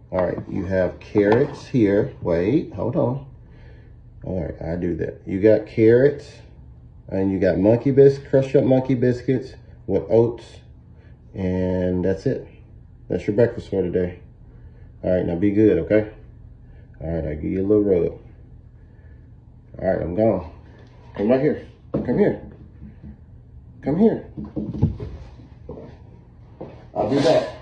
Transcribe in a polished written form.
All right, you have carrots here. Wait, hold on. All right, I do that. You got carrots, and you got monkey biscuits, crushed up monkey biscuits with oats, and that's it. That's your breakfast for today. All right, now be good, okay? All right, I'll give you a little rub. All right, I'm gone. Come right here. Come here. Come here. I'll be back.